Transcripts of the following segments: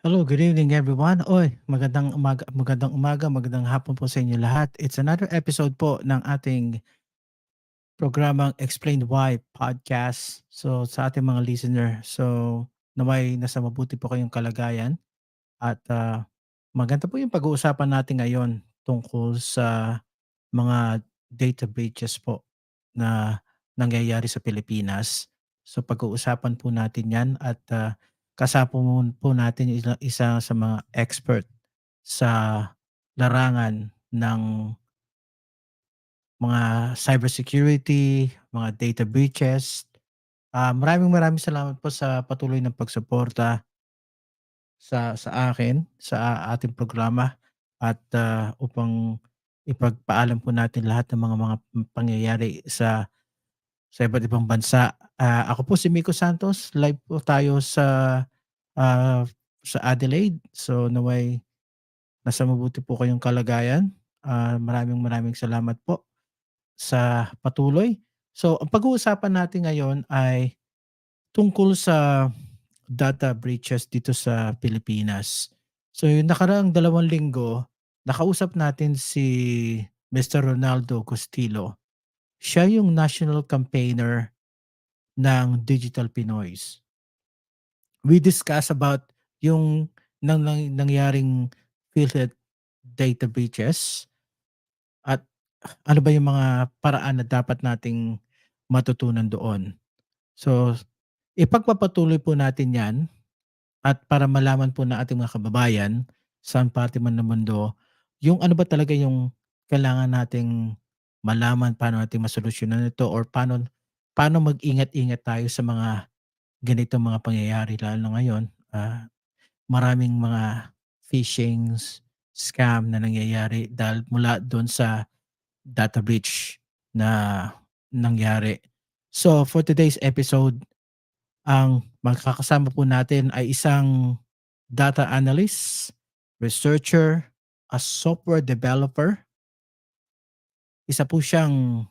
Hello, good evening everyone. Magandang hapon po sa inyo lahat. It's another episode po ng ating programang Explain Why podcast. So sa ating mga listener, so naway nasa mabuti po kayong kalagayan at maganda po yung pag-uusapan natin ngayon tungkol sa mga data breaches po na nangyayari sa Pilipinas. So pag-uusapan po natin 'yan at kasama po natin yung isa sa mga expert sa larangan ng mga cybersecurity, mga data breaches. Maraming maraming salamat po sa patuloy ng pagsuporta sa akin, sa ating programa at upang ipagpaalam po natin lahat ng mga pangyayari sa iba't ibang bansa. Ako po si Miko Santos, live po tayo ah, sa Adelaide. So naway nasa mabuti po kayong kalagayan. Maraming maraming salamat po sa patuloy. So ang pag-uusapan natin ngayon ay tungkol sa data breaches dito sa Pilipinas. So yung nakaraang 2 linggo, nakausap natin si Mr. Ronaldo Costillo. Siya yung national campaigner ng Digital Pinoys. We discuss about yung nangyaring PhilHealth data breaches at ano ba yung mga paraan na dapat nating matutunan doon. So, ipagpapatuloy po natin 'yan at para malaman po ng ating mga kababayan, saan parte man ng mundo, yung ano ba talaga yung kailangan nating malaman, paano natin masolusyunan ito or paano mag-ingat-ingat tayo sa mga ganitong mga pangyayari lalo na ngayon. Maraming mga phishings, scam na nangyayari dahil mula do'n sa data breach na nangyari. So, for today's episode, ang makakasama po natin ay isang data analyst, researcher, a software developer. Isa po siyang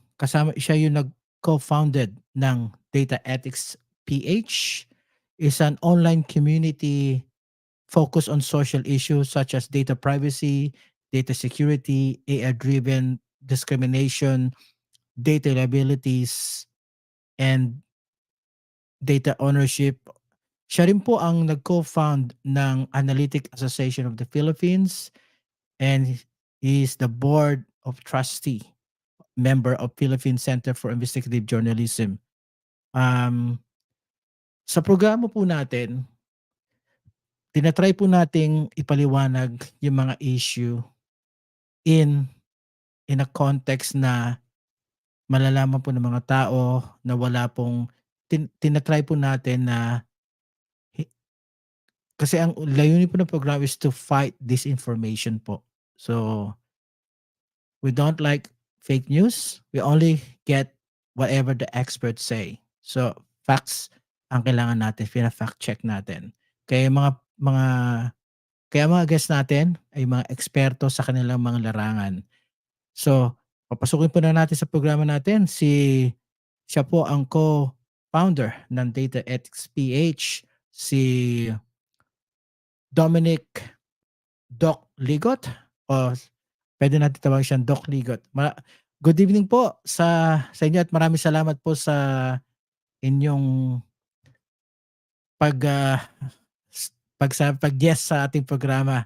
siya yung nag-co-founded ng Data Ethics PH, is an online community focused on social issues such as data privacy, data security, AI-driven discrimination, data liabilities, and data ownership. Siya rin po ang nag-co-found ng Analytic Association of the Philippines and he is the board of trustee member of Philippine Center for Investigative Journalism. Um, sa programa po natin, tinatry po nating ipaliwanag yung mga issue in in a context na malalaman po ng mga tao na wala pong tinatry po natin na kasi ang layunin po ng programa is to fight disinformation po. So, we don't like fake news. We only get whatever the experts say. So, facts ang kailangan natin, fina-fact check natin. Kaya mga kaya mga guests natin ay mga eksperto sa kanilang mga larangan. So, papasukin po na natin sa programa natin siya po ang co-founder ng Data Ethics PH, si Dominic Doc Ligot o puwede natin tawagin siyang Doc Ligot. Good evening po sa inyo at maraming salamat po sa inyong pag, ah, pag-yes sa ating programa.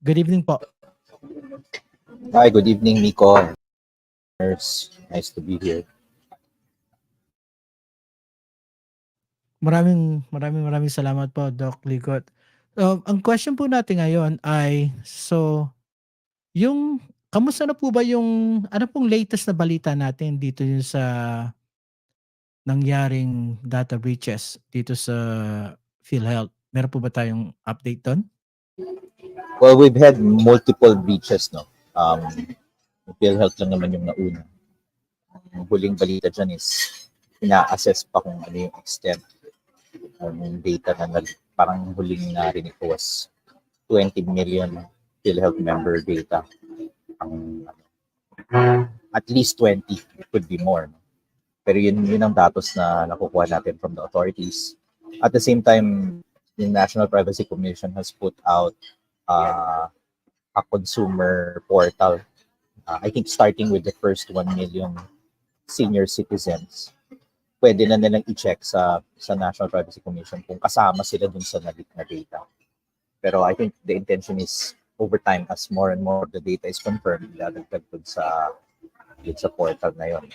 Good evening po. Hi, good evening, Miko. Nice to be here. Maraming salamat po, Doc Ligot. Ang question po natin ngayon ay, yung kamusta na po ba yung ano pong latest na balita natin dito yung sa nangyaring data breaches dito sa PhilHealth? Meron po ba tayong update do'n? Well, we've had multiple breaches, no? PhilHealth lang naman yung nauna. Ang huling balita dyan is ina-assess pa kung ano yung extent ng data na parang huling narinig ko was 20 million PhilHealth member data. At least 20, it could be more. No? Pero yun ang datos na nakukuha natin from the authorities. At the same time, the National Privacy Commission has put out uh, a consumer portal. I think starting with the first 1 million senior citizens, pwede na nilang i-check sa National Privacy Commission kung kasama sila dun sa na data. Pero I think the intention is over time as more and more of the data is confirmed, dadagdag dun sa portal na yon.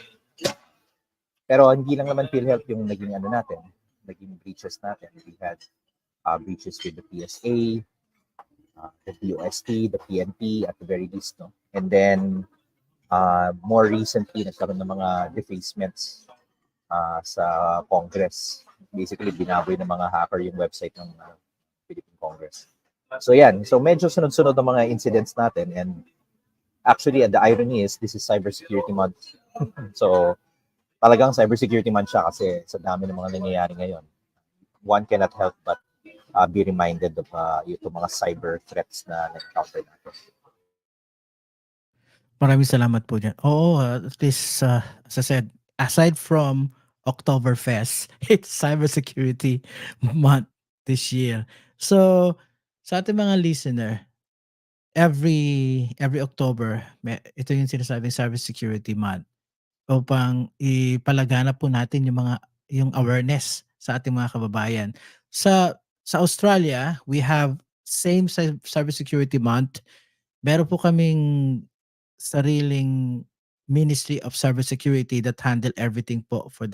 Pero hindi lang naman PhilHealth yung naging ano natin, naging breaches natin. We had breaches with the PSA, the DOST, the PNP at the very least, no? And then more recently, nagkaroon ng mga defacements sa Congress. Basically, binaboy ng mga hacker yung website ng Philippine Congress. So yan, so medyo sunod-sunod ang mga incidents natin, and actually the irony is this is cybersecurity month. So talagang cybersecurity month siya kasi sa dami ng mga nangyayari ngayon. One cannot help but be reminded of yung mga cyber threats na na-encounter natin. Maraming salamat po diyan. Oo, at least, as I said, aside from Oktoberfest, it's cybersecurity month this year. So, sa ating mga listener, every October, ito yung sinasabing cybersecurity month upang ipalaganap po natin yung awareness sa ating mga kababayan. Sa Australia, we have same cybersecurity month. Meron po kaming sariling Ministry of Cybersecurity that handle everything po for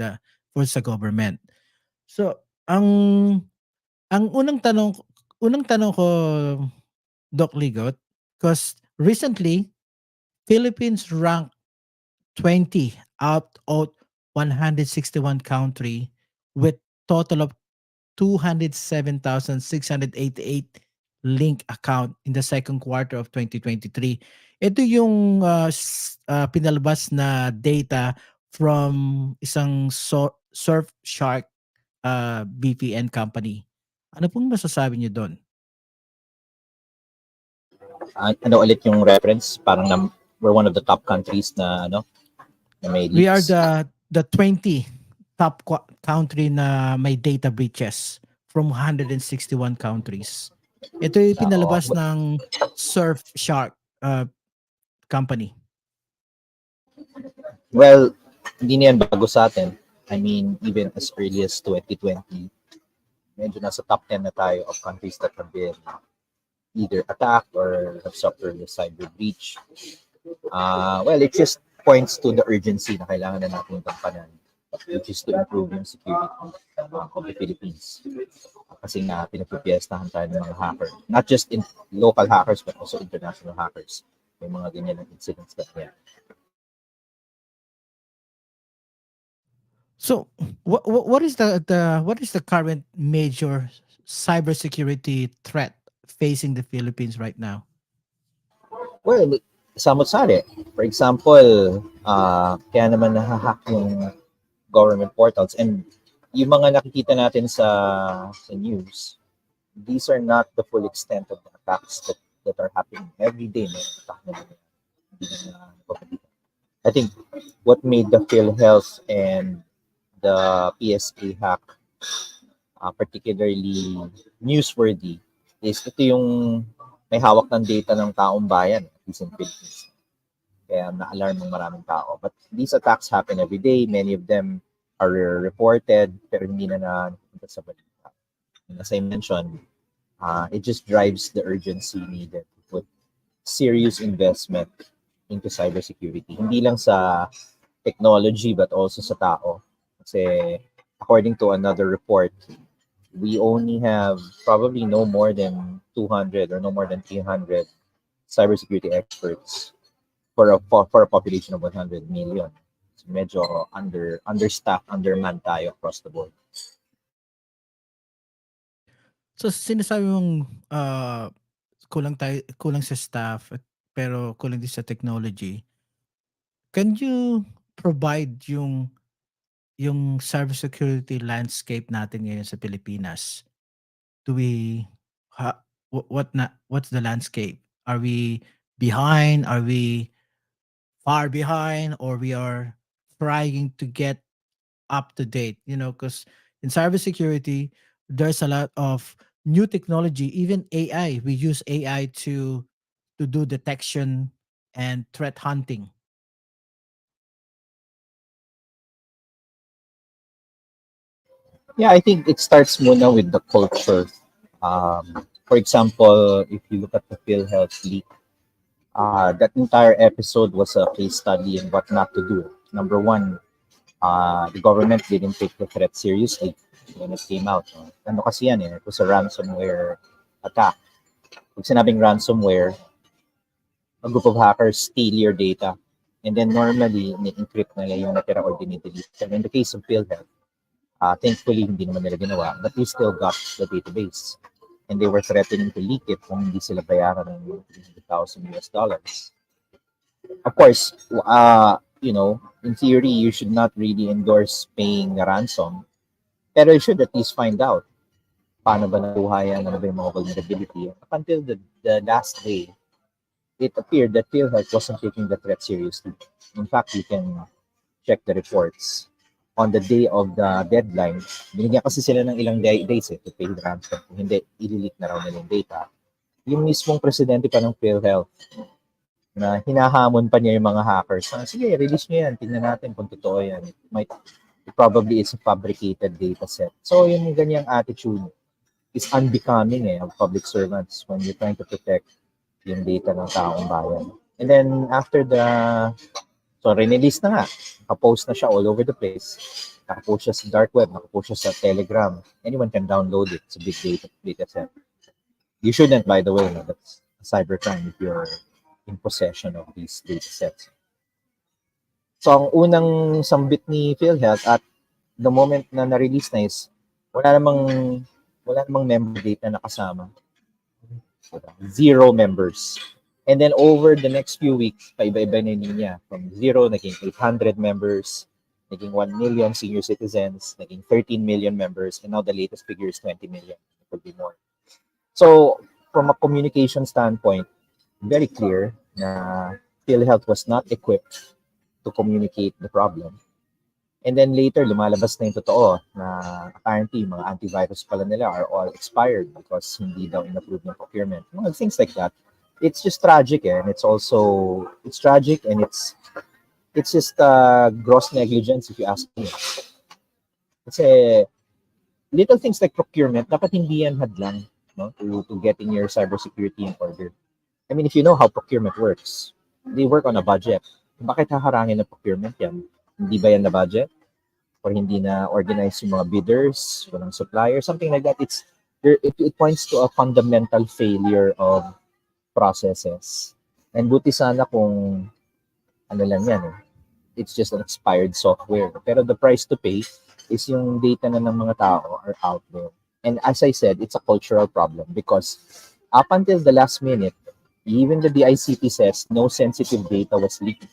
sa government. So, ang unang tanong ko, Doc Ligot, because recently Philippines ranked 20 out of 161 country with total of 207,688 link account in the second quarter of 2023. Ito yung pinalabas na data from isang Surfshark VPN company. Ano pong masasabi niyo doon? Ano ulit yung reference? Parang we're one of the top countries na may leaks. We are the 20 top country na may data breaches from 161 countries. Ito yung pinalabas ng Surfshark company. Well, hindi na yan bago sa atin. I mean, even as early as 2020, medyo nasa top 10 na tayo of countries that have been either attacked or have suffered a cyber breach. Well, it just points to the urgency na kailangan na natin tampanan, which is to improve yung security of the Philippines. Kasi nga, pinagpipiestahan tayo ng mga hackers. Not just in local hackers, but also international hackers. May mga ganyan ng incidents na yan. So, what is the current major cybersecurity threat facing the Philippines right now? Well, samot-sari. For example, kaya naman nahahack yung government portals, and yung mga nakikita natin sa news, these are not the full extent of the attacks that are happening every day. May attack na I think what made the PhilHealth and the PSA hack particularly newsworthy is ito yung may hawak ng data ng taong bayan, at least in Philippines. Kaya na-alarm ng maraming tao. But these attacks happen every day. Many of them are reported, pero hindi na napunta sa balita. And as I mentioned, it just drives the urgency needed to put serious investment into cybersecurity. Hindi lang sa technology, but also sa tao. Kasi according to another report, we only have probably no more than 200 or no more than 300 cybersecurity experts for a population of 100 million. So medyo understaffed, undermanned tayo across the board. So sinasabi mong kulang sa staff pero kulang din sa technology. Can you provide yung cybersecurity landscape natin ngayon sa Pilipinas? Do we what's the landscape? Are we behind? Are we far behind, or we are trying to get up to date? Because in cybersecurity, there's a lot of new technology, even AI. We use AI to do detection and threat hunting. Yeah, I think it starts muna with the culture. For example, if you look at the PhilHealth leak, that entire episode was a case study in what not to do. Number one, the government didn't take the threat seriously when it came out. No? Ano kasi yan eh, it was a ransomware attack. Pag sinabing ransomware, a group of hackers steal your data. And then normally, ni-encrypt nila yung natira or dinidelete. And in the case of PhilHealth, thankfully, hindi naman nila ginawa, but they still got the database. And they were threatening to leak it kung hindi sila bayaran ng 300,000 US dollars. Of course, in theory, you should not really endorse paying a ransom, pero you should at least find out paano ba nakuha yan, ano ba yung mga vulnerability. Up until the last day, it appeared that PhilHealth wasn't taking the threat seriously. In fact, you can check the reports. On the day of the deadline, binigyan kasi sila ng ilang days to pay the ransom. Kung hindi, ililik na raw nila yung data. Yung mismong presidente pa ng PhilHealth na hinahamon pa niya yung mga hackers. Sige, release nyo yan. Tingnan natin kung totoo yan. It probably is a fabricated data set. So, yung ganyang attitude is unbecoming of public servants when you're trying to protect yung data ng taong bayan. And then, after so, release na nga. Nakapost na siya all over the place. Nakapost siya sa dark web, nakapost siya sa Telegram. Anyone can download it. It's a big data set. You shouldn't, by the way. No? That's a cybercrime if you're in possession of these data sets. So, ang unang sambit ni PhilHealth at the moment na na-release na is wala namang member data na kasama. Zero members. And then over the next few weeks, paiba-iba na niya. From zero, naging 800 members, naging 1 million senior citizens, naging 13 million members, and now the latest figure is 20 million. It could be more. So, from a communication standpoint, very clear na PhilHealth was not equipped to communicate the problem. And then later, lumalabas na yung totoo na apparently mga antivirus pala nila are all expired because hindi daw in-approve ng procurement. Mga things like that. It's just tragic and it's tragic and it's just gross negligence if you ask me. Kasi little things like procurement, dapat hindi yan hadlang to getting your cybersecurity in order. I mean, if you know how procurement works, they work on a budget. Bakit haharangin ng procurement yan? Hindi ba yan na budget? Or hindi na organize yung mga bidders, walang supplier, something like that. It points to a fundamental failure of processes. And buti sana kung ano lang yan it's just an expired software. Pero the price to pay is yung data na ng mga tao are out there. And as I said, it's a cultural problem because up until the last minute, even the DICT says no sensitive data was leaked.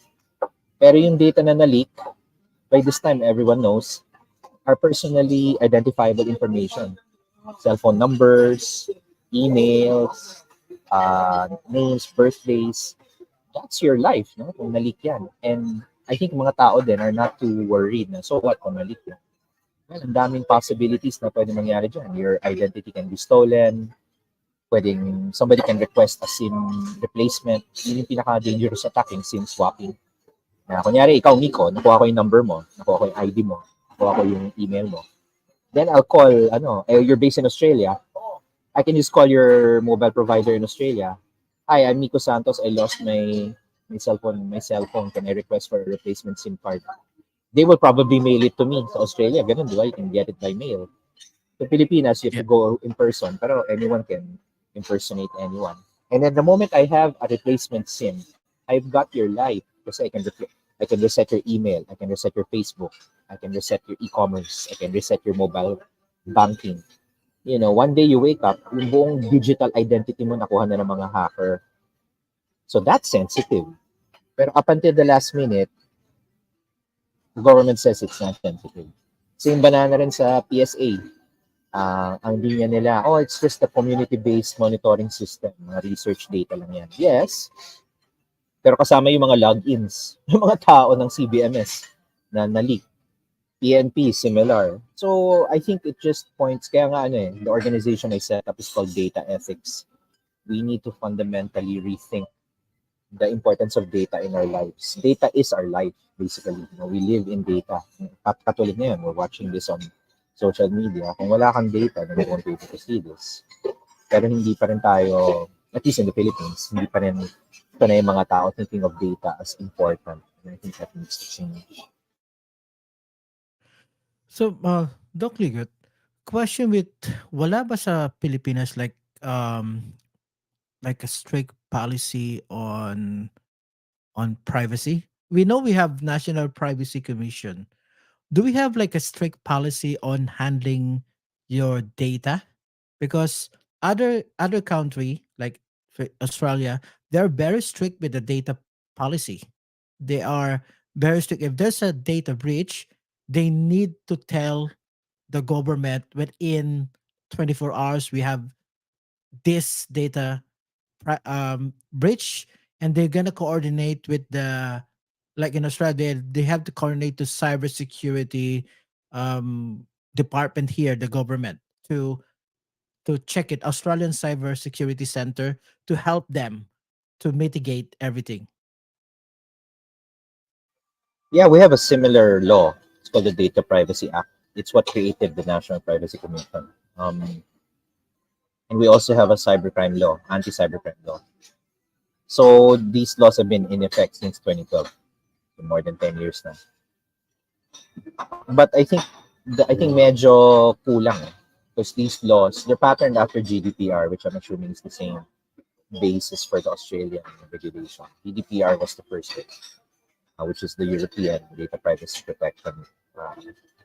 Pero yung data na na-leak, by this time, everyone knows, are personally identifiable information. Cell phone numbers, emails, names, birthdays. That's your life, no? Kung na-leak yan. And I think mga tao din are not too worried na, so what kung na-leak yan? Well, ang daming possibilities na pwede mangyari dyan. Your identity can be stolen, pwedeng somebody can request a SIM replacement. Yun yung pinaka-dangerous attack, yung SIM swapping. Na, kunyari, ikaw, Miko, nakuha ko yung number mo, nakuha ko yung ID mo, nakuha ko yung email mo. Then I'll call, you're based in Australia. I can just call your mobile provider in Australia. Hi, I'm Miko Santos. I lost my cell phone. Can I request for a replacement SIM card? They will probably mail it to me sa Australia. Ganun, di ba? You can get it by mail. Sa Pilipinas, you have to go in person. Pero anyone can impersonate anyone. And then the moment I have a replacement SIM, I've got your life. Kasi I can reset your email. I can reset your Facebook. I can reset your e-commerce. I can reset your mobile banking. One day you wake up, yung buong digital identity mo nakuha na ng mga hacker. So that's sensitive. Pero up until the last minute, the government says it's not sensitive. Same banana rin sa PSA. Ang linya nila, it's just a community-based monitoring system. Mga research data lang yan. Yes, pero kasama yung mga logins, yung mga tao ng CBMS na na-leak. PNP, similar. So I think it just points, kaya nga ano eh, the organization I set up is called Data Ethics. We need to fundamentally rethink the importance of data in our lives. Data is our life, basically. You know, we live in data. Katulad ngayon, we're watching this on social media. Kung wala kang data, then you won't be able to see this. Pero hindi pa rin tayo, at least in the Philippines, hindi pa rin ito na yung mga tao thinking of data as important. And I think that needs to change. So, Doc Ligot, question with wala ba sa Pilipinas like a strict policy on privacy? We know we have National Privacy Commission. Do we have like a strict policy on handling your data? Because other country like Australia, they're very strict with the data policy. They are very strict. If there's a data breach, they need to tell the government within 24 hours we have this data breach, and they're gonna coordinate with the, like in Australia, they have to coordinate to cybersecurity department here, the government, to check it, Australian Cybersecurity Center, to help them to mitigate everything. Yeah, we have a similar law. It's called the Data Privacy Act. It's what created the National Privacy Commission. And we also have a cybercrime law, anti-cybercrime law. So these laws have been in effect since 2012, so more than 10 years now. But I think medyo kulang eh. Because these laws, they're patterned after GDPR, which I'm assuming is the same basis for the Australian regulation. GDPR was the first one, which is the European Data Privacy Protection uh,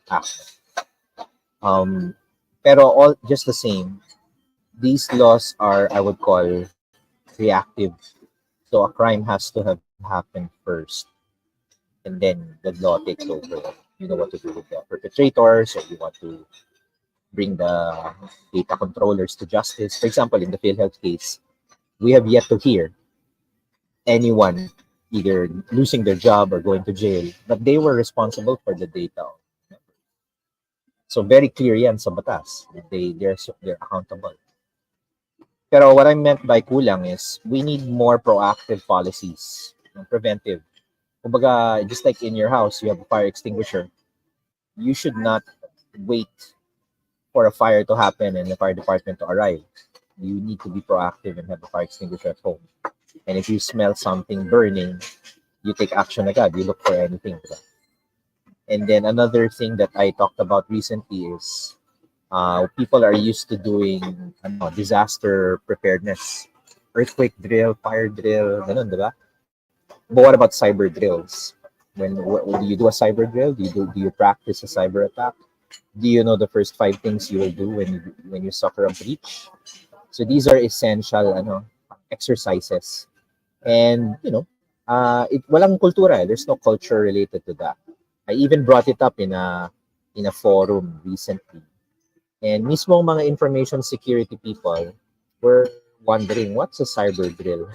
Act. Um, pero all just the same, these laws are, I would call, reactive. So a crime has to have happened first, and then the law takes over. You know what to do with the perpetrators, or you want to bring the data controllers to justice. For example, in the PhilHealth case, we have yet to hear anyone either losing their job or going to jail, but they were responsible for the data. So very clear yan sa batas. They're accountable. Pero what I meant by kulang is we need more proactive policies, preventive. Kumbaga, just like in your house, you have a fire extinguisher. You should not wait for a fire to happen and the fire department to arrive. You need to be proactive and have a fire extinguisher at home. And if you smell something burning, you take action agad. You look for anything. And then another thing that I talked about recently is people are used to doing disaster preparedness, earthquake drill, fire drill, ganun, di ba? But what about cyber drills? Do you do a cyber drill? Do you practice a cyber attack? Do you know the first five things you will do when you suffer a breach? So these are essential exercises. And it walang kultura. There's no culture related to that. I even brought it up in a forum recently. And mismo mga information security people were wondering what's a cyber drill.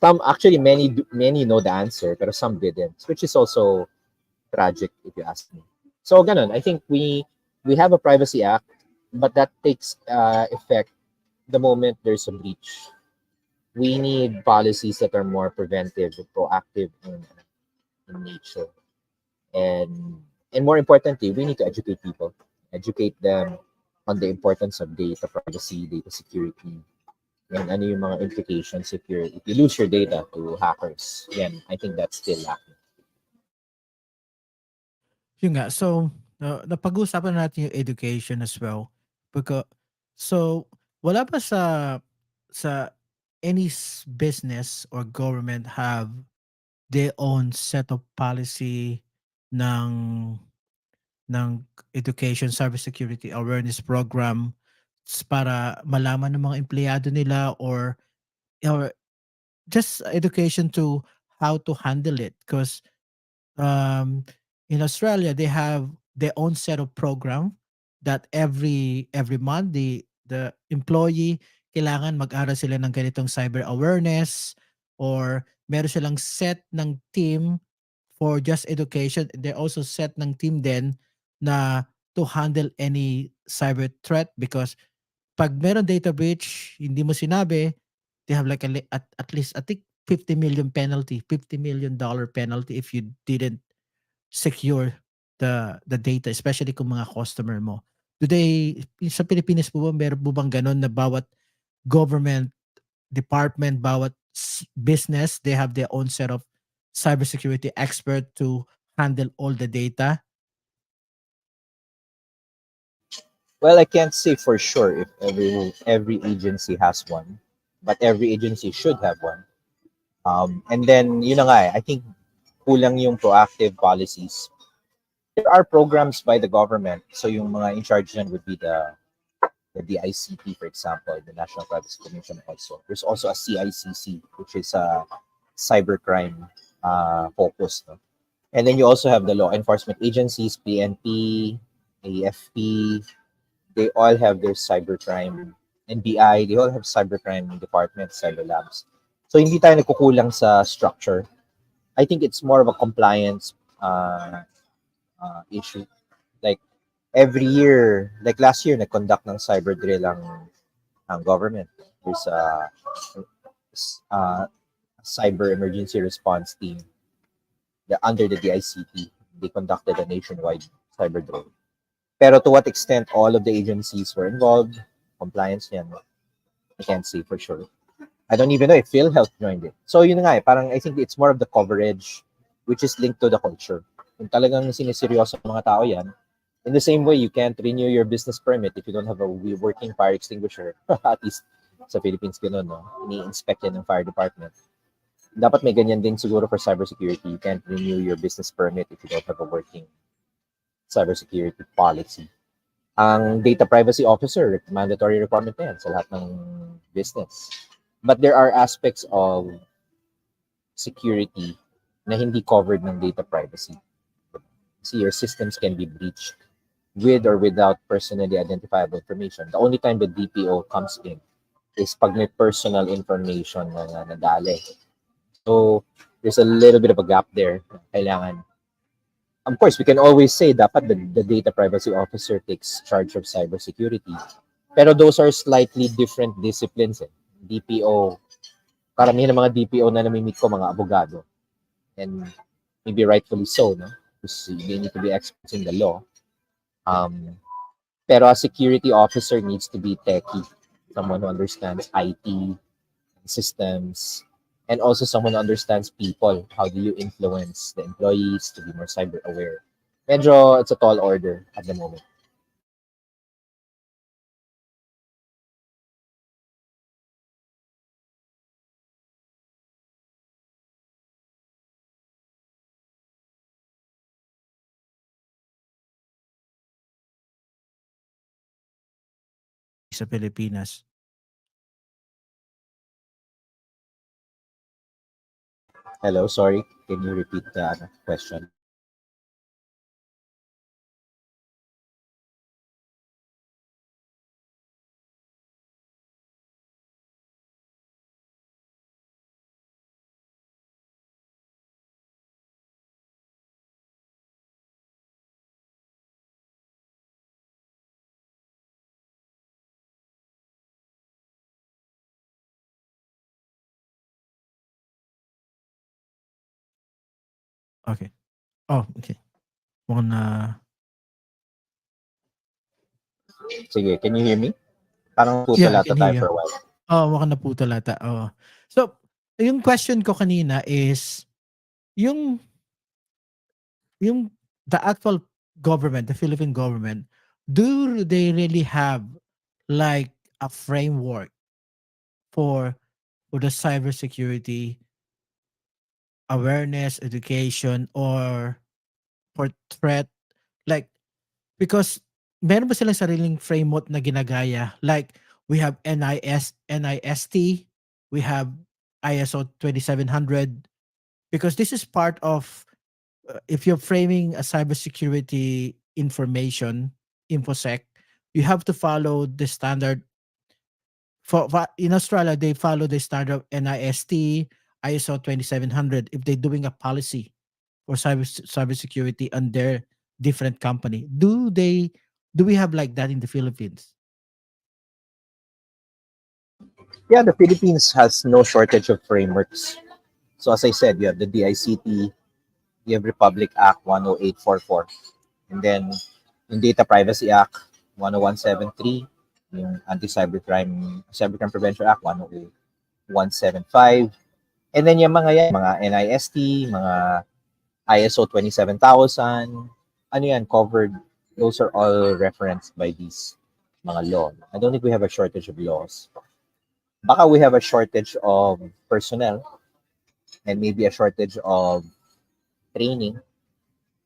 Some actually many know the answer, but some didn't, which is also tragic if you ask me. So ganun, I think we have a privacy act, but that takes effect the moment there's a breach. We need policies that are more preventive and proactive in nature. And more importantly, we need to educate people, educate them on the importance of data privacy, data security, and ano yung mga implications if you lose your data to hackers. Again, I think that's still lacking. Yun nga, so napag-uusapan natin yung education as well. Because, so wala pa sa any business or government have their own set of policy ng ng education cybersecurity awareness program para malaman ng mga empleyado nila, or just education to how to handle it, because um, in Australia they have their own set of program that every month the employee kailangan mag-aral sila ng ganitong cyber awareness, or meron silang set ng team for just education. They also set ng team din na to handle any cyber threat because 'pag meron data breach, hindi mo sinabi, they have like at least I think 50 million penalty, $50 million penalty if you didn't secure the data, especially kung mga customer mo. Do they sa Pilipinas po ba meron po bang gano'n na bawat government department, bawat business, they have their own set of cybersecurity expert to handle all the data? Well, I can't say for sure if every agency has one, but every agency should have one. And then, yun na nga, I think kulang yung proactive policies. There are programs by the government. So yung mga in charge dyan would be the DICT, for example, the National Privacy Commission also. There's also a CICC, which is a cybercrime focus. No? And then you also have the law enforcement agencies, PNP, AFP, they all have their cybercrime, NBI, they all have cybercrime departments, cyber labs. So hindi tayo nagkukulang sa structure. I think it's more of a compliance issue. Like every year, like last year, nag-conduct ng cyber drill ang government. There's a cyber emergency response team under the DICT. They conducted a nationwide cyber drill. Pero to what extent all of the agencies were involved, compliance yan, I can't say for sure. I don't even know if PhilHealth joined it. So yun nga parang I think it's more of the coverage which is linked to the culture. Kung talagang siniseryoso ng mga tao yan, in the same way, you can't renew your business permit if you don't have a working fire extinguisher. At least sa Philippines ganun, no? Ini-inspect yan ng fire department. Dapat may ganyan din siguro for cybersecurity. You can't renew your business permit if you don't have a working cybersecurity policy. Ang data privacy officer, mandatory requirement na yan sa lahat ng business. But there are aspects of security na hindi covered ng data privacy. See, your systems can be breached with or without personally identifiable information. The only time the DPO comes in is pag may personal information na nadali. So, there's a little bit of a gap there. Kailangan. Of course, we can always say dapat the data privacy officer takes charge of cybersecurity. Pero those are slightly different disciplines. DPO, karamihan ng mga DPO na namimit ko, mga abogado. And maybe rightfully so, no? Because they need to be experts in the law. Pero a security officer needs to be techie, someone who understands IT, systems, and also someone who understands people. How do you influence the employees to be more cyber aware? Medyo it's a tall order at the moment. Sa Pilipinas. Hello, sorry. Can you repeat the question? Okay. Oh, okay. Mukhang na Sige, can you hear me? Parang putol yeah, I ata can hear tayo you. for a while. Oo, mukhang naputol ata, oo. So, yung question ko kanina is, yung yung the actual government, the Philippine government, do they really have like a framework for the cybersecurity awareness, education, or for threat? Like, because meron ba silang sariling framework na ginagaya? Like, we have NIST, we have ISO 2700, because this is part of if you're framing a cybersecurity information infosec, you have to follow the standard. For in Australia, they follow the standard of NIST, ISO 2700 if they're doing a policy. for cybersecurity on their different company. Do we have like that in the Philippines? Yeah, the Philippines has no shortage of frameworks. So as I said, you have the DICT, you have Republic Act 10844, and then yung Data Privacy Act 10173, yung Cybercrime Prevention Act 10175, and then yung mga NIST, mga ISO 27000, ano yan, covered. Those are all referenced by these mga law. I don't think we have a shortage of laws. Baka we have a shortage of personnel and maybe a shortage of training.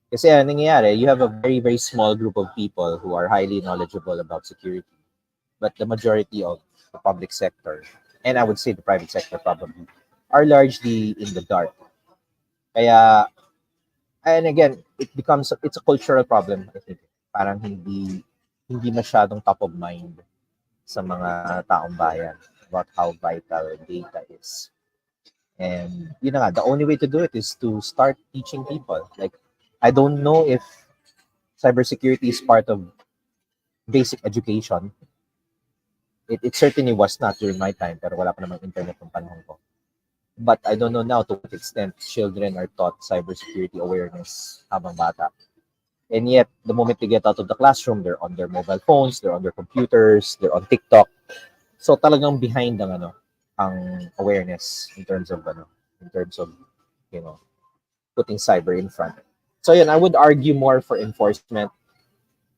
Kasi ano nangyayari, you have a very, very small group of people who are highly knowledgeable about security. But the majority of the public sector, and I would say the private sector probably, are largely in the dark. Kaya, and again, it's a cultural problem, I think. Parang hindi masyadong top of mind sa mga taong bayan about how vital data is. And the only way to do it is to start teaching people. Like, I don't know if cybersecurity is part of basic education. It certainly was not during my time, pero wala pa namang internet ng panahon ko. But I don't know now to what extent children are taught cybersecurity awareness habang bata. And yet, the moment they get out of the classroom, they're on their mobile phones, they're on their computers, they're on TikTok. So talagang behind ang awareness in terms of you know, putting cyber in front. So yun, I would argue more for enforcement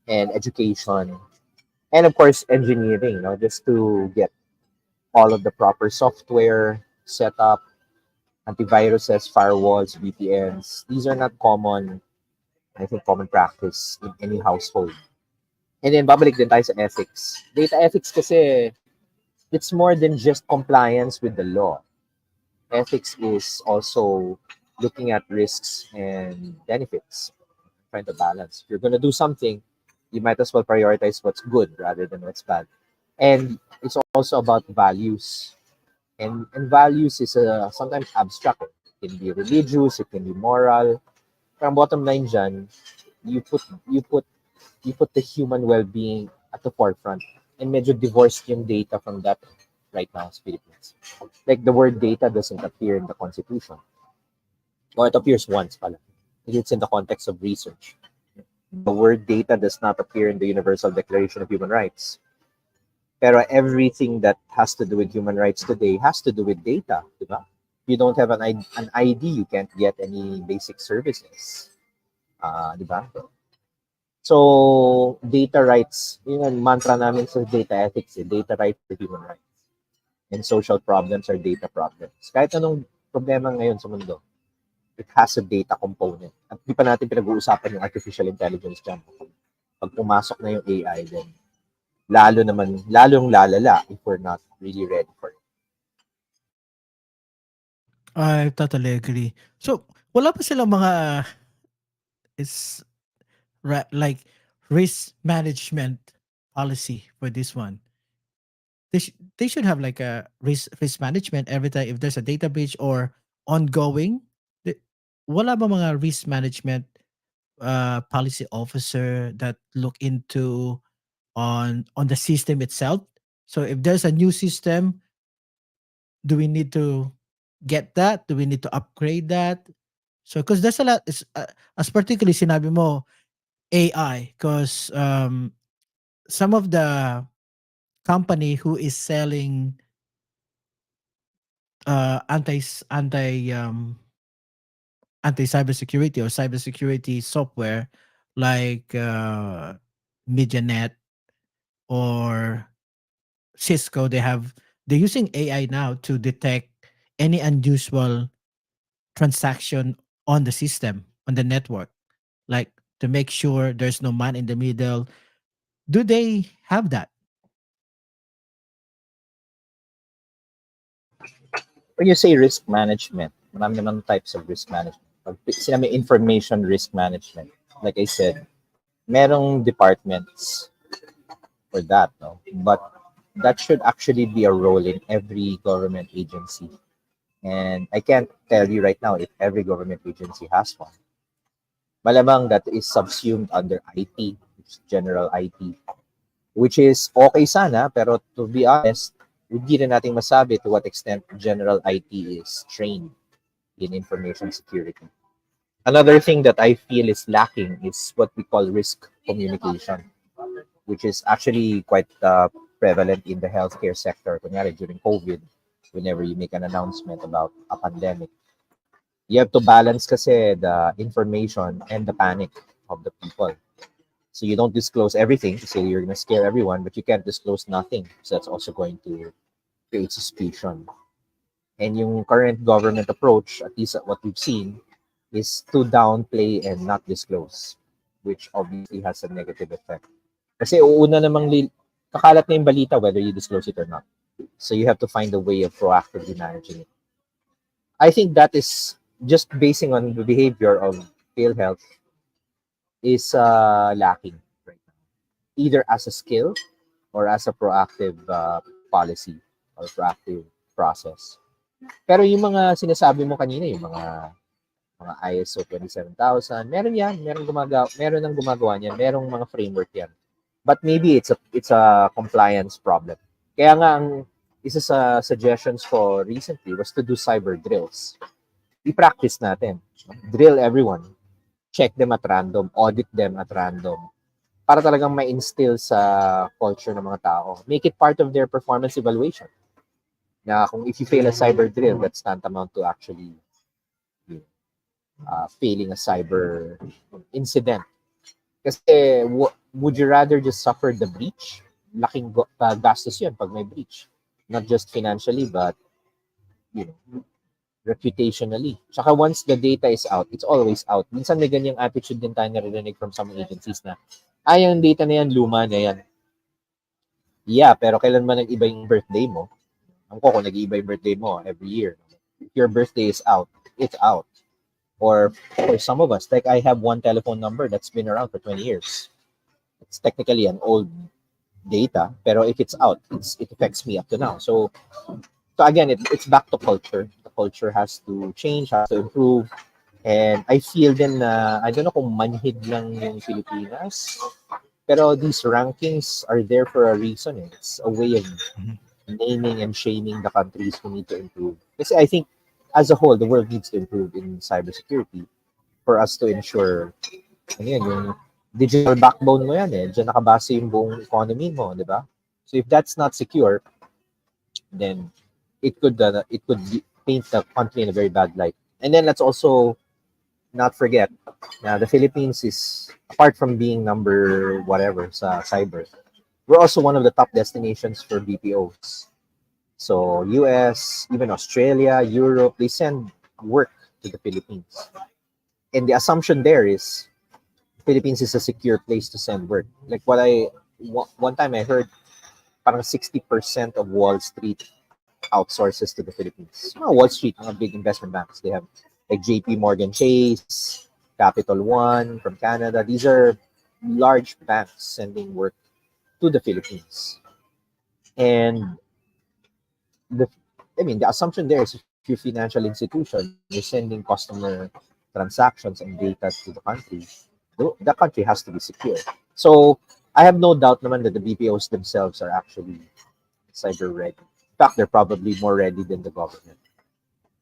and education, and of course engineering, just to get all of the proper software set up, antiviruses, firewalls, VPNs. These are not common, I think, common practice in any household. And then babalik din tayo sa ethics. Data ethics kasi, it's more than just compliance with the law. Ethics is also looking at risks and benefits, trying to balance. If you're going to do something, you might as well prioritize what's good rather than what's bad. And it's also about values. And values is sometimes abstract. It can be religious, it can be moral. Pero ang bottom line dyan, you put you put you put the human well-being at the forefront, and medyo divorced yung data from that right now sa Philippines. Like, the word data doesn't appear in the Constitution. Or it appears once pala. It's in the context of research. The word data does not appear in the Universal Declaration of Human Rights. Pero everything that has to do with human rights today has to do with data, di ba? If you don't have an ID, you can't get any basic services. Di ba? So, data rights, yun ang mantra namin sa data ethics, data rights are human rights. And social problems are data problems. Kahit anong problema ngayon sa mundo, it has a data component. At di pa natin pinag-uusapan yung artificial intelligence dyan. Pag pumasok na yung AI, then lalong lalala if we're not really ready for it. I totally agree. So, wala pa silang mga is like risk management policy for this one. They should have like a risk management every time if there's a data breach or ongoing. the- Wala ba mga risk management policy officer that look into on the system itself? So if there's a new system, do we need to get that? Do we need to upgrade that? So because there's a lot, as particularly sinabi mo, AI, because some of the company who is selling anti cybersecurity or cybersecurity software like MediaNet or Cisco, they're using AI now to detect any unusual transaction on the system, on the network, like to make sure there's no man in the middle. Do they have that? When you say risk management, marami naman types of risk management. Pag sinabi information risk management, like I said, merong departments for that, no? But that should actually be a role in every government agency. And I can't tell you right now if every government agency has one. Malamang that is subsumed under IT, which is general IT, which is okay sana, pero to be honest, hindi rin nating masabi to what extent general IT is trained in information security. Another thing that I feel is lacking is what we call risk communication, which is actually quite prevalent in the healthcare sector. Kunyari, during COVID, whenever you make an announcement about a pandemic, you have to balance kasi the information and the panic of the people. So you don't disclose everything, so you're going to scare everyone, but you can't disclose nothing. So that's also going to create suspicion. And yung current government approach, at least what we've seen, is to downplay and not disclose, which obviously has a negative effect. Kasi uuna namang kakalat na yung balita whether you disclose it or not. So you have to find a way of proactively managing it. I think that is just basing on the behavior of PhilHealth is lacking right now, either as a skill or as a proactive policy or proactive process. Pero yung mga sinasabi mo kanina, yung mga ISO 27000, meron yan, meron nang gumagawa niyan, merong mga framework yan. But maybe it's a compliance problem. Kaya nga ang isa sa suggestions ko recently was to do cyber drills. I-practice natin. Drill everyone. Check them at random, audit them at random. Para talagang ma-instill sa culture ng mga tao. Make it part of their performance evaluation. Na kung if you fail a cyber drill, that's tantamount to actually failing a cyber incident. Kasi would you rather just suffer the breach? Laking gastos yun pag may breach. Not just financially, but reputationally. Tsaka once the data is out, it's always out. Minsan may ganyang attitude din tayo narinig from some agencies na, yung data na yan, luma na yan. Yeah, pero kailan man nag-iba yung birthday mo? Ang ko kung nag-iiba yung birthday mo every year. If your birthday is out, it's out. Or for some of us, like I have one telephone number that's been around for 20 years. It's technically an old data, pero if it's out, it affects me up to now. So again, it's back to culture. The culture has to change, has to improve. And I feel then, I don't know kung manhid lang yung Pilipinas, pero these rankings are there for a reason. It's a way of naming and shaming the countries who need to improve. Kasi I think, as a whole, the world needs to improve in cybersecurity for us to ensure, yung digital backbone mo yan eh. Diyan nakabase yung buong economy mo, di ba? So if that's not secure, then it could paint the country in a very bad light. And then let's also not forget na the Philippines is, apart from being number whatever sa cyber, we're also one of the top destinations for BPOs. So US, even Australia, Europe, they send work to the Philippines. And the assumption there is Philippines is a secure place to send work. Like one time I heard parang 60% of Wall Street outsources to the Philippines. Wall Street, mga big investment banks, they have like JP Morgan Chase, Capital One from Canada. These are large banks sending work to the Philippines. And the assumption there is if you're a financial institution, you're sending customer transactions and data to the country, the country has to be secure. So I have no doubt naman that the BPOs themselves are actually cyber ready. In fact, they're probably more ready than the government.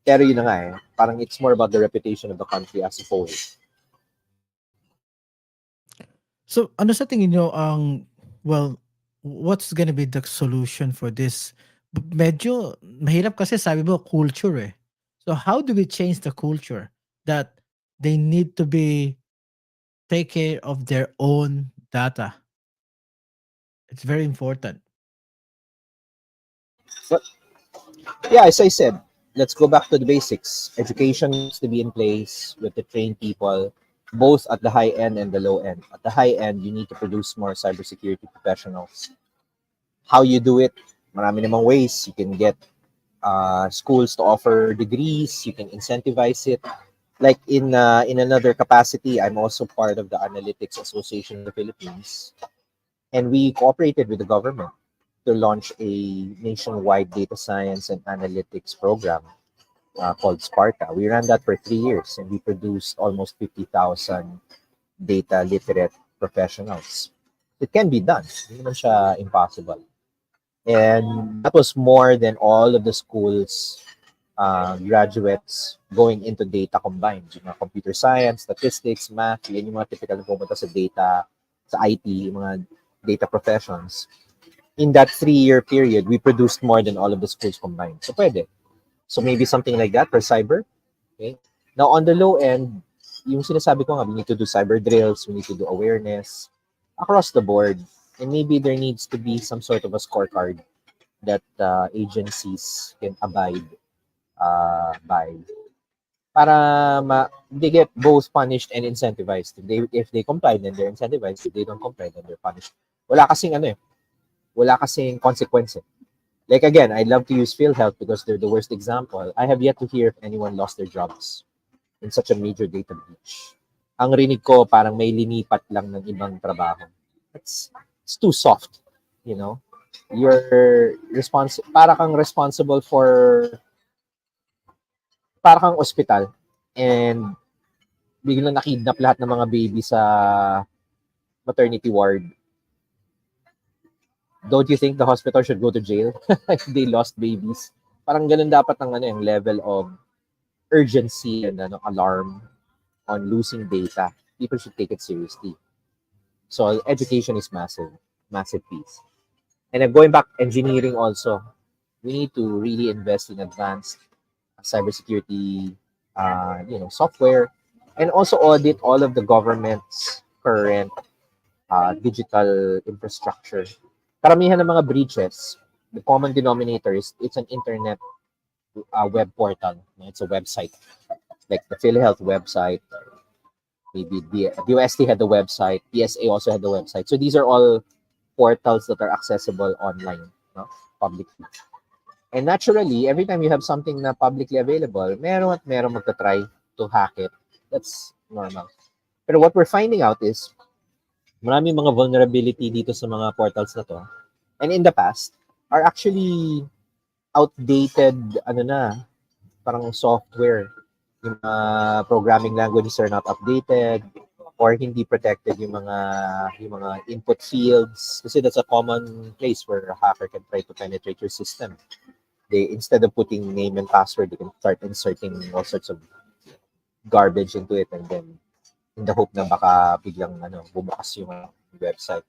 Pero yun na nga eh, parang it's more about the reputation of the country as a whole. So, ano sa tingin nyo what's gonna be the solution for this? Medyo mahirap kasi sabi mo culture eh. So, how do we change the culture that they need to take care of their own data? It's very important. But yeah, as I said, let's go back to the basics. Education needs to be in place with the trained people, both at the high end and the low end. At the high end, you need to produce more cybersecurity professionals. How you do it? Marami namang ways. You can get schools to offer degrees. You can incentivize it. Like in another capacity, I'm also part of the Analytics Association of the Philippines, and we cooperated with the government to launch a nationwide data science and analytics program. called Sparta. We ran that for 3 years and we produced almost 50,000 data literate professionals. It can be done. Hindi naman siya impossible. And that was more than all of the schools graduates going into data combined. Yung mga computer science, statistics, math, yan yung mga typical na pumunta sa data, sa IT, yung mga data professions. In that 3-year period, we produced more than all of the schools combined. So pwede. So maybe something like that for cyber. Okay. Now on the low end, yung sinasabi ko nga, we need to do cyber drills, we need to do awareness across the board. And maybe there needs to be some sort of a scorecard that agencies can abide by para they get both punished and incentivized. If they comply, then they're incentivized. If they don't comply, then they're punished. Wala kasing consequence. Like again, I love to use PhilHealth because they're the worst example. I have yet to hear if anyone lost their jobs in such a major data breach. Ang rinig ko parang may linipat lang ng ibang trabaho. It's too soft, you know. You're responsible for para kang ospital and biglang nakidnap lahat ng mga baby sa maternity ward. Don't you think the hospital should go to jail if they lost babies? Parang ganun dapat ang yung level of urgency and alarm on losing data. People should take it seriously. So education is massive piece. And then going back engineering also, we need to really invest in advanced cybersecurity, software, and also audit all of the government's current digital infrastructure. Karamihan ng mga breaches, the common denominator is it's an internet web portal. It's a website, like the PhilHealth website. Maybe the UST had the website, PSA also had the website. So these are all portals that are accessible online, publicly. And naturally, every time you have something na publicly available, meron magta-try to hack it. That's normal. Pero what we're finding out is, marami mga vulnerability dito sa mga portals na to. And in the past, are actually outdated, parang software. Yung programming languages are not updated or hindi protected yung mga input fields. Kasi that's a common place where a hacker can try to penetrate your system. They, instead of putting name and password, they can start inserting all sorts of garbage into it and then in the hope na baka biglang bumukas yung website.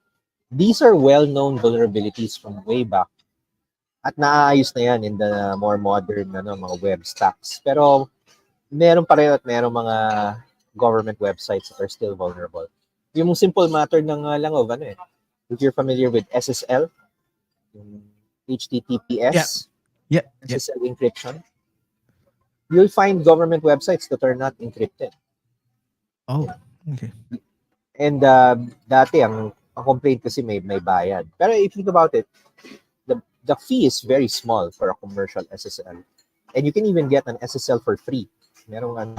These are well-known vulnerabilities from way back at naaayos na yan in the more modern mga web stacks. Pero meron pa rin at meron mga government websites that are still vulnerable. Yung simple matter ng lang of if you're familiar with SSL, HTTPS, SSL encryption, you'll find government websites that are not encrypted. Oh, okay. And dati ang complaint kasi may bayad. Pero if you think about it, the fee is very small for a commercial SSL. And you can even get an SSL for free. Merong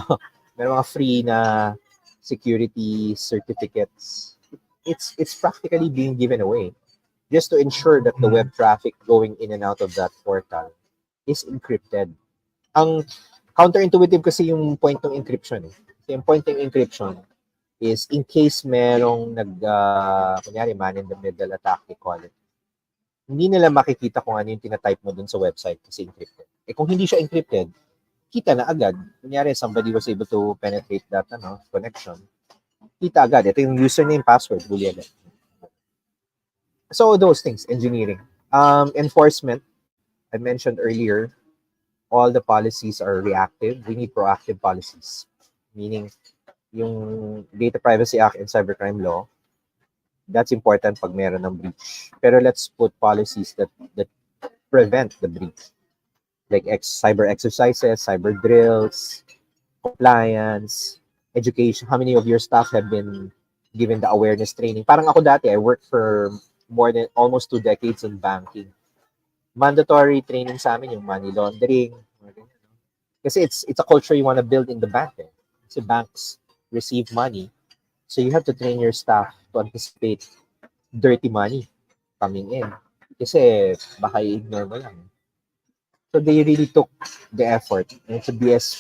mga free na security certificates. It's practically being given away just to ensure that the web traffic going in and out of that portal is encrypted. Ang counterintuitive kasi yung point ng encryption. Kasi yung point ng encryption is in case merong kunyari man in the middle attack, they call it. Hindi nila makikita kung ano yung tinatype mo dun sa website kasi encrypted. Kung hindi siya encrypted, kita na agad. Kunyari, somebody was able to penetrate that connection. Kita agad. Ito yung username, password, huli agad. So those things, engineering. Enforcement, I mentioned earlier, all the policies are reactive. We need proactive policies. Meaning, yung Data Privacy Act and Cybercrime Law, that's important pag meron ng breach. Pero let's put policies that prevent the breach. Like cyber exercises, cyber drills, compliance, education. How many of your staff have been given the awareness training? Parang ako dati, I worked for more than almost 2 decades in banking. Mandatory training sa amin yung money laundering. Kasi it's a culture you want to build in the bank. Kasi banks receive money. So you have to train your staff to anticipate dirty money coming in. Kasi baka i-ignore mo lang. So they really took the effort. And it's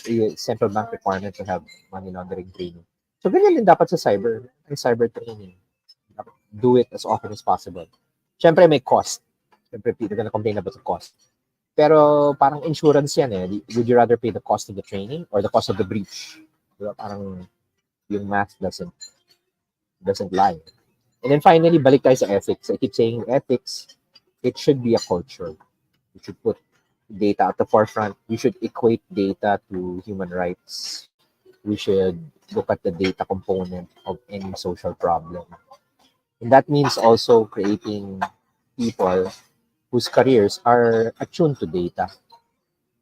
a central bank requirement to have money laundering training. So ganyan din dapat sa cyber training. Do it as often as possible. Siyempre may cost. Siyempre people gonna complain about the cost. Pero parang insurance yan eh. Would you rather pay the cost of the training or the cost of the breach? Diba? Parang yung math doesn't lie. And then finally, balik tayo sa ethics. I keep saying ethics, it should be a culture. We should put data at the forefront. We should equate data to human rights. We should look at the data component of any social problem. And that means also creating people whose careers are attuned to data.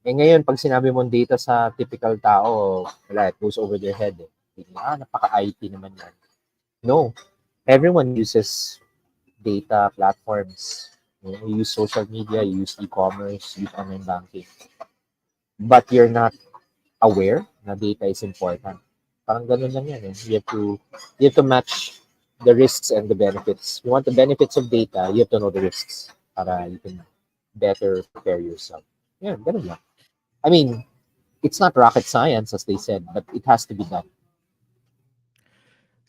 Eh ngayon, pag sinabi mong data sa typical tao, wala, it goes over their head. Eh. Napaka-IT naman yan. No, everyone uses data platforms. You use social media, you use e-commerce, you use online banking. But you're not aware na data is important. Parang ganun lang yan. Eh. You have to match the risks and the benefits. You want the benefits of data, you have to know the risks para you can better prepare yourself. Yeah, ganun lang. I mean, it's not rocket science as they said, but it has to be done.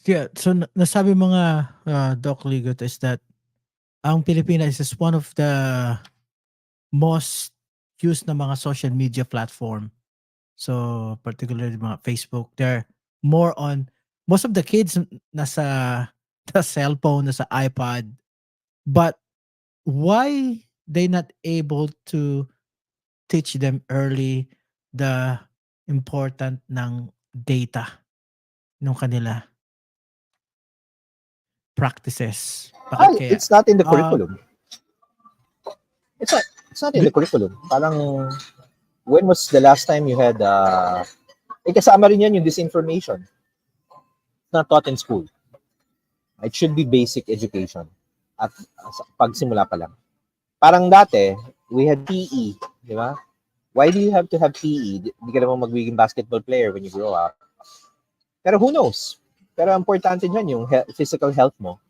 Yeah, so nasabi mo nga, Doc Ligot, is that ang Pilipinas is one of the most used na mga social media platform. So, particularly mga Facebook, they're more on, most of the kids nasa the cellphone, nasa iPad. But why they not able to teach them early the important ng data nung kanila practices? Bakit kaya? It's not in the Uh, curriculum. It's not in the curriculum. Parang when was the last time you had kasama rin yan yung disinformation. It's not taught in school. It should be basic education at pagsimula pa lang. Parang dati, we had PE, di ba? Why do you have to have PE? Di ka naman magiging basketball player when you grow up. Pero who knows? Pero importante dyan yung physical health mo.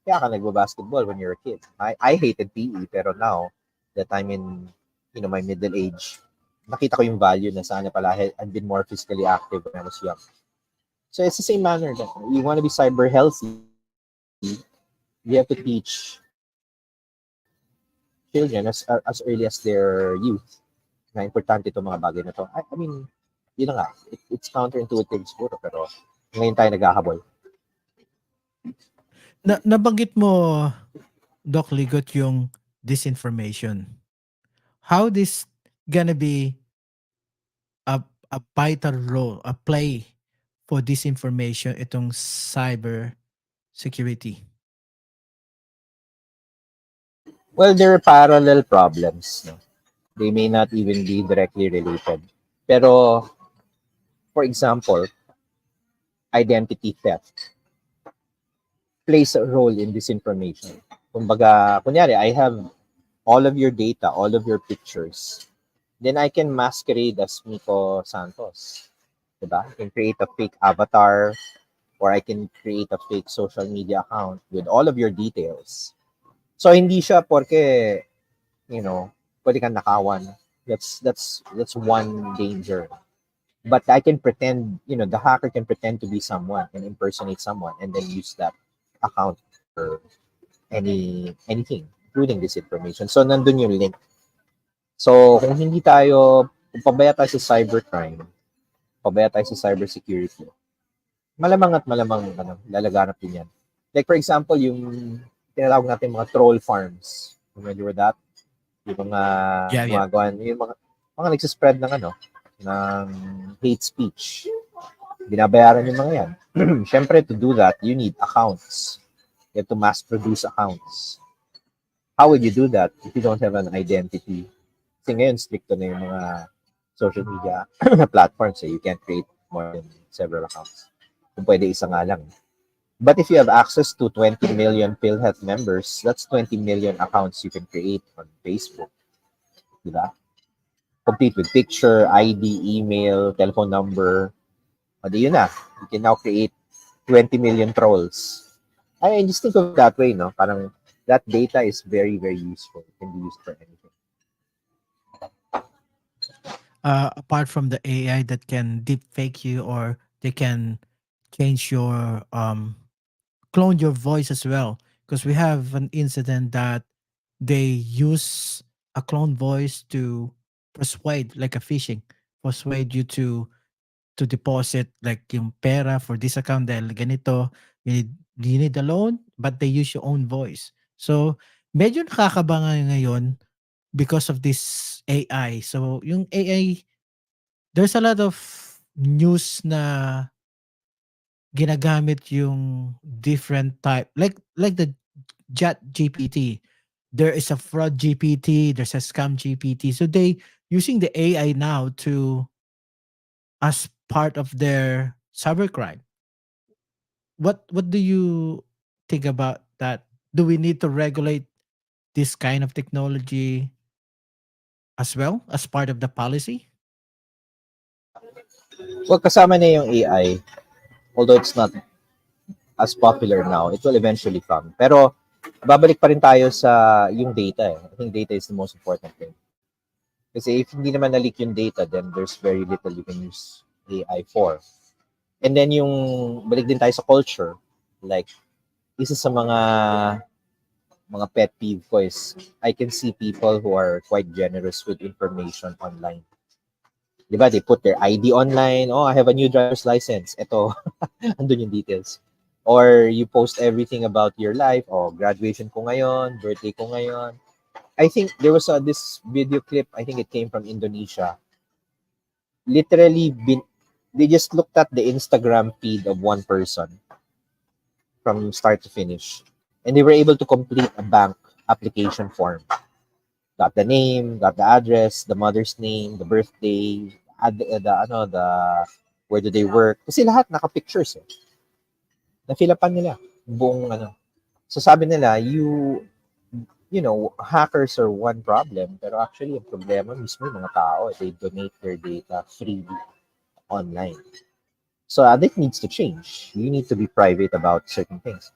Kaya ka nagba-basketball when you're a kid. I hated PE, pero now that I'm in my middle age, nakita ko yung value na sana pala I've been more physically active when I was young. So it's the same manner that you want to be cyber healthy, you have to teach children as early as their youth na importante itong mga bagay na to. I mean, yun na nga, it's counterintuitive siguro, pero ngayon tayo naghahabol. Nabanggit mo, Doc Ligot, yung disinformation. How this gonna be a vital role, a play for disinformation itong cyber security? Well, there are parallel problems. No? They may not even be directly related. Pero, for example, identity theft plays a role in disinformation. Kumbaga, kunyari, I have all of your data, all of your pictures. Then I can masquerade as Miko Santos. Diba? I can create a fake avatar or I can create a fake social media account with all of your details. So hindi siya porque, pwede kang nakawan. That's one danger. But I can pretend, the hacker can pretend to be someone and impersonate someone and then use that account for anything, including this information. So nandun yung link. So kung pabaya tayo sa cybercrime, pabaya tayo sa cybersecurity, malamang lalaganap din yan. Like for example, yung tinatawag natin mga troll farms. Familiar with that? Yung mga gumagawa, yung mga nagsispread ng hate speech. Binabayaran yung mga yan. Siyempre, to do that, you need accounts. You have to mass produce accounts. How would you do that if you don't have an identity? Kasi ngayon, stricto na yung mga social media platforms. You can't create more than several accounts. Kung pwede, isa nga lang. But if you have access to 20 million PhilHealth members, that's 20 million accounts you can create on Facebook. Diba? Complete with picture, ID, email, telephone number. O di yun na. You can now create 20 million trolls. I just think of it that way, no? Parang that data is very, very useful. It can be used for anything. apart from the AI that can deep fake you, or they can change your clone your voice as well, because we have an incident that they use a clone voice to persuade, like a phishing, persuade you to deposit like yung pera for this account dahil ganito, you need a loan, but they use your own voice. So medyo nakakabanga ngayon because of this AI. So yung AI, there's a lot of news na ginagamit yung different type, like the chat GPT. There is a fraud GPT, there's a scam GPT. So they using the AI now to as part of their cybercrime. What do you think about that? Do we need to regulate this kind of technology as well as part of the policy? Well, kasama na yung AI, although it's not as popular now, it will eventually come. Pero babalik pa rin tayo sa yung data eh. I think data is the most important thing. Kasi if hindi naman na-leak yung data, then there's very little you can use AI for. And then yung, balik din tayo sa culture, like, isa sa mga pet peeve ko is, I can see people who are quite generous with information online. Di ba? They put their ID online. Oh, I have a new driver's license. Ito, andun yung details. Or you post everything about your life. Oh, graduation ko ngayon, birthday ko ngayon. I think there was this video clip, I think it came from Indonesia. Literally, they just looked at the Instagram feed of one person from start to finish. And they were able to complete a bank application form. Got the name, got the address, the mother's name, the birthday, the where do they work. Kasi lahat naka-pictures eh. Na-fill-upan nila buong ano. So sabi nila, you know, hackers are one problem, pero actually yung problema mismo yung mga tao, they donate their data freely online. So that needs to change. You need to be private about certain things.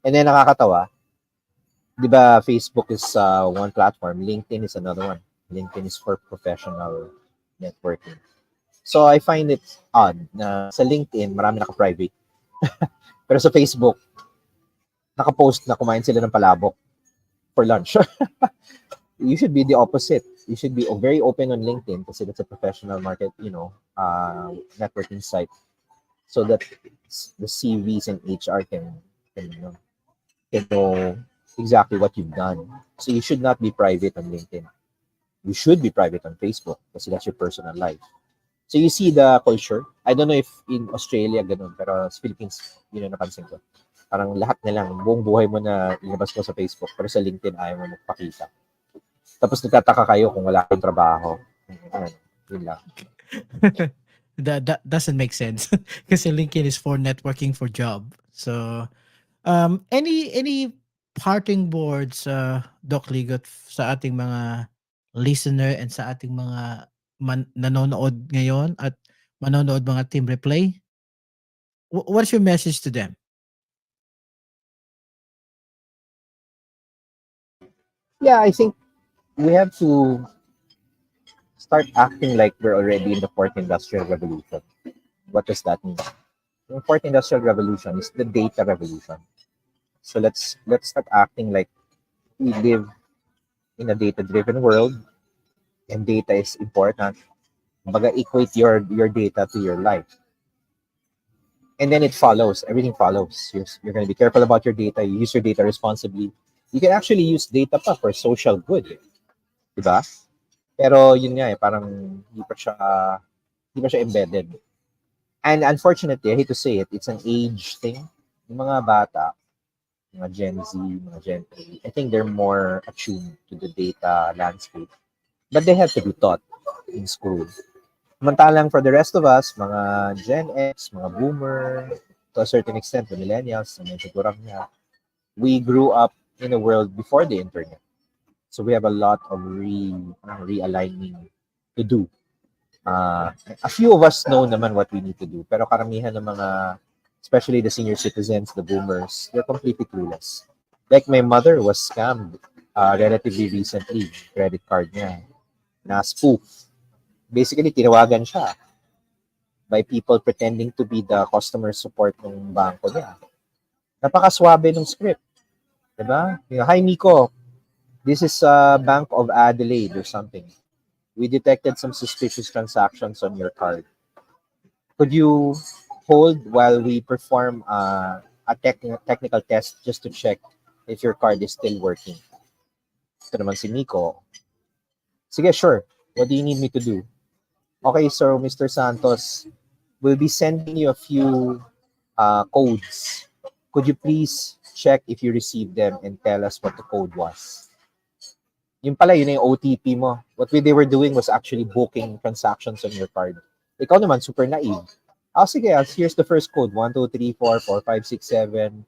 And then nakakatawa, di ba Facebook is one platform, LinkedIn is another one. LinkedIn is for professional networking. So I find it odd na sa LinkedIn, marami naka-private. Pero sa Facebook, naka-post na kumain sila ng palabok for lunch. You should be the opposite. You should be very open on LinkedIn kasi that's a professional market, networking site. So that the CVs and HR can know exactly what you've done. So you should not be private on LinkedIn. You should be private on Facebook kasi that's your personal life. So you see the culture. I don't know if in Australia ganun, pero sa Philippines, yun ang napansin ko. Parang lahat na lang, buong buhay mo na ilabas mo sa Facebook, pero sa LinkedIn ayaw mo magpakita. Tapos nagtataka kayo kung wala kang trabaho. Yun lang. That doesn't make sense. Kasi LinkedIn is for networking for job. So any parting words, Doc Ligot, sa ating mga listener and sa ating mga nanonood ngayon at manonood mga team replay? What's your message to them? Yeah, I think we have to start acting like we're already in the fourth industrial revolution. What does that mean? The fourth industrial revolution is the data revolution. So let's start acting like we live in a data-driven world, and data is important. Baga equate your data to your life, and then it follows. Everything follows. You're going to be careful about your data. You use your data responsibly. You can actually use data pa for social good, diba? Pero yun nga parang hindi pa siya embedded. And unfortunately, I hate to say it, it's an age thing. Yung mga bata, mga Gen Z, mga Gen A, I think they're more attuned to the data landscape. But they have to be taught in school. Samantalang for the rest of us, mga Gen X, mga Boomer, to a certain extent, the Millennials, medyo kurang na, we grew up in a world before the internet. So we have a lot of realigning to do. A few of us know naman what we need to do, pero karamihan ng mga, especially the senior citizens, the boomers, they're completely clueless. Like my mother was scammed relatively recently, credit card niya, na spoof. basically tinawagan siya by people pretending to be the customer support ng banko niya. Napakaswabe ng script, di ba? Hi Miko, this is Bank of Adelaide or something. We detected some suspicious transactions on your card. Could you hold while we perform a technical test just to check if your card is still working? Ito naman si Miko. Sige, sure. What do you need me to do? Okay, so Mr. Santos, we'll be sending you a few codes. Could you please check if you received them and tell us what the code was? Yung pala, yun na yung OTP mo. They were doing was actually booking transactions on your card. Ikaw naman, super naive. Sige, here's the first code. 1, 2, 3, 4, 4, 5, 6, 7.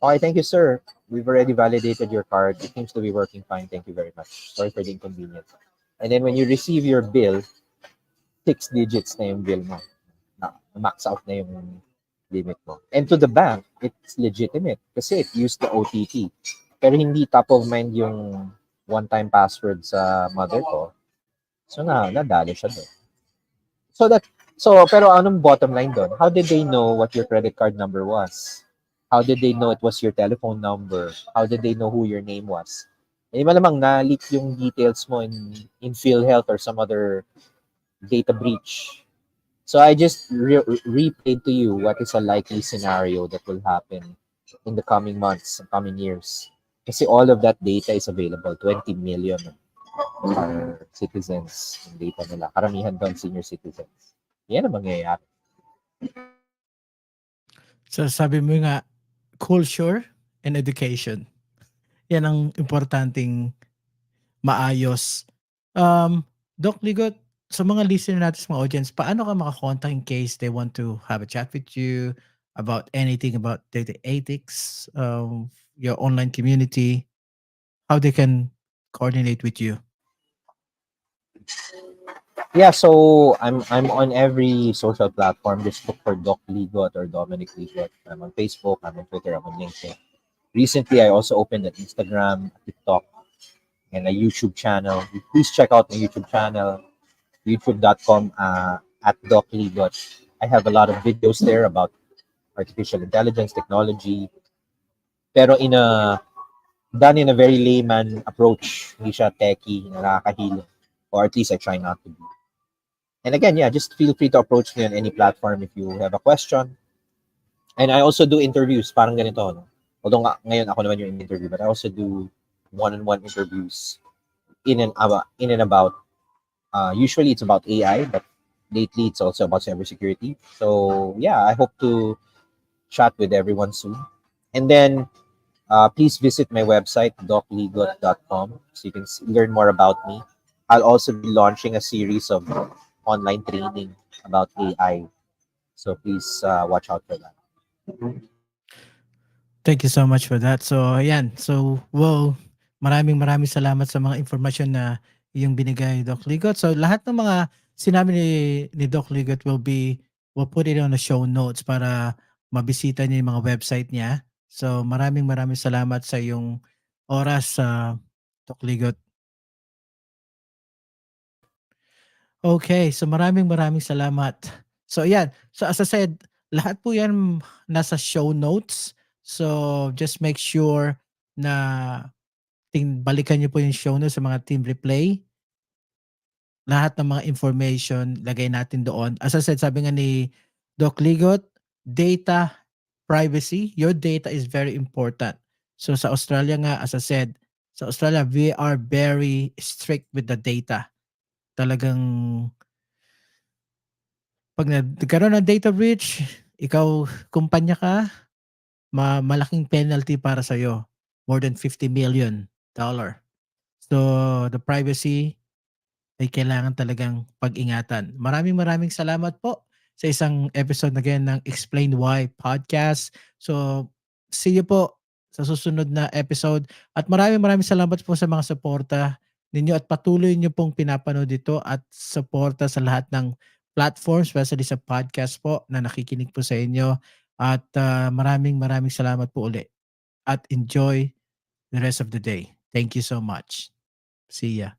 Okay, thank you, sir. We've already validated your card. It seems to be working fine. Thank you very much. Sorry for the inconvenience. And then when you receive your bill, 6 digits na yung bill mo. Max out na yung limit mo. And to the bank, it's legitimate kasi it used the OTP. Pero hindi top of mind yung one-time password sa mother ko. So nadali siya doon. Pero anong bottom line doon? How did they know what your credit card number was? How did they know it was your telephone number? How did they know who your name was? Malamang na-leak yung details mo in PhilHealth or some other data breach. So I just replayed to you what is a likely scenario that will happen in the coming months, coming years. Kasi all of that data is available. 20 million are citizens yung data nila. Karamihan doon senior citizens. Yan ang mangyayari. So sabi mo nga, culture and education. Yan ang importanteng maayos. Doc Ligot, sa mga listener natin sa mga audience, paano ka makakontak in case they want to have a chat with you about anything about data ethics, your online community, how they can coordinate with you? Yeah, so I'm on every social platform. Just look for Doc Ligot or Dominic Ligot. I'm on Facebook, I'm on Twitter, I'm on LinkedIn. Recently, I also opened an Instagram, TikTok, and a YouTube channel. Please check out my YouTube channel, youtube.com at Doc Ligot. I have a lot of videos there about artificial intelligence, technology, pero done in a very layman approach. Hindi siya techie, nakakahilo. Or at least I try not to be. And again, yeah, just feel free to approach me on any platform if you have a question. And I also do interviews, parang ganito. No? Although ngayon ako naman yung interview, but I also do one-on-one interviews in and about. Usually it's about AI, but lately it's also about cybersecurity. So yeah, I hope to chat with everyone soon. And then please visit my website, docligot.com, so you can learn more about me. I'll also be launching a series of online training about AI. So please watch out for that. Thank you so much for that. So, ayan. So, wow, maraming salamat sa mga informasyon na iyong binigay, Doc Ligot. So, lahat ng mga sinabi ni Doc Ligot we'll put it on the show notes para mabisita niyo yung mga website niya. So, maraming salamat sa iyong oras, Doc Ligot. Okay, so maraming salamat. So ayan, so as I said, lahat po yan nasa show notes. So just make sure na balikan niyo po yung show notes sa mga team replay. Lahat ng mga information lagay natin doon. As I said, sabi nga ni Doc Ligot, data privacy, your data is very important. So sa Australia nga, as I said, sa Australia, we are very strict with the data. Talagang pag nagkaroon ng data breach, ikaw kumpanya ka, malaking penalty para sa'yo. More than $50 million. So, the privacy ay kailangan talagang pag-ingatan. Maraming salamat po sa isang episode again ng Explain Why Podcast. So, see you po sa susunod na episode. At maraming salamat po sa mga suporta ninyo at patuloy nyo pong pinapanood ito at suporta sa lahat ng platforms, especially sa podcast po na nakikinig po sa inyo. At maraming salamat po uli. At enjoy the rest of the day. Thank you so much. See ya.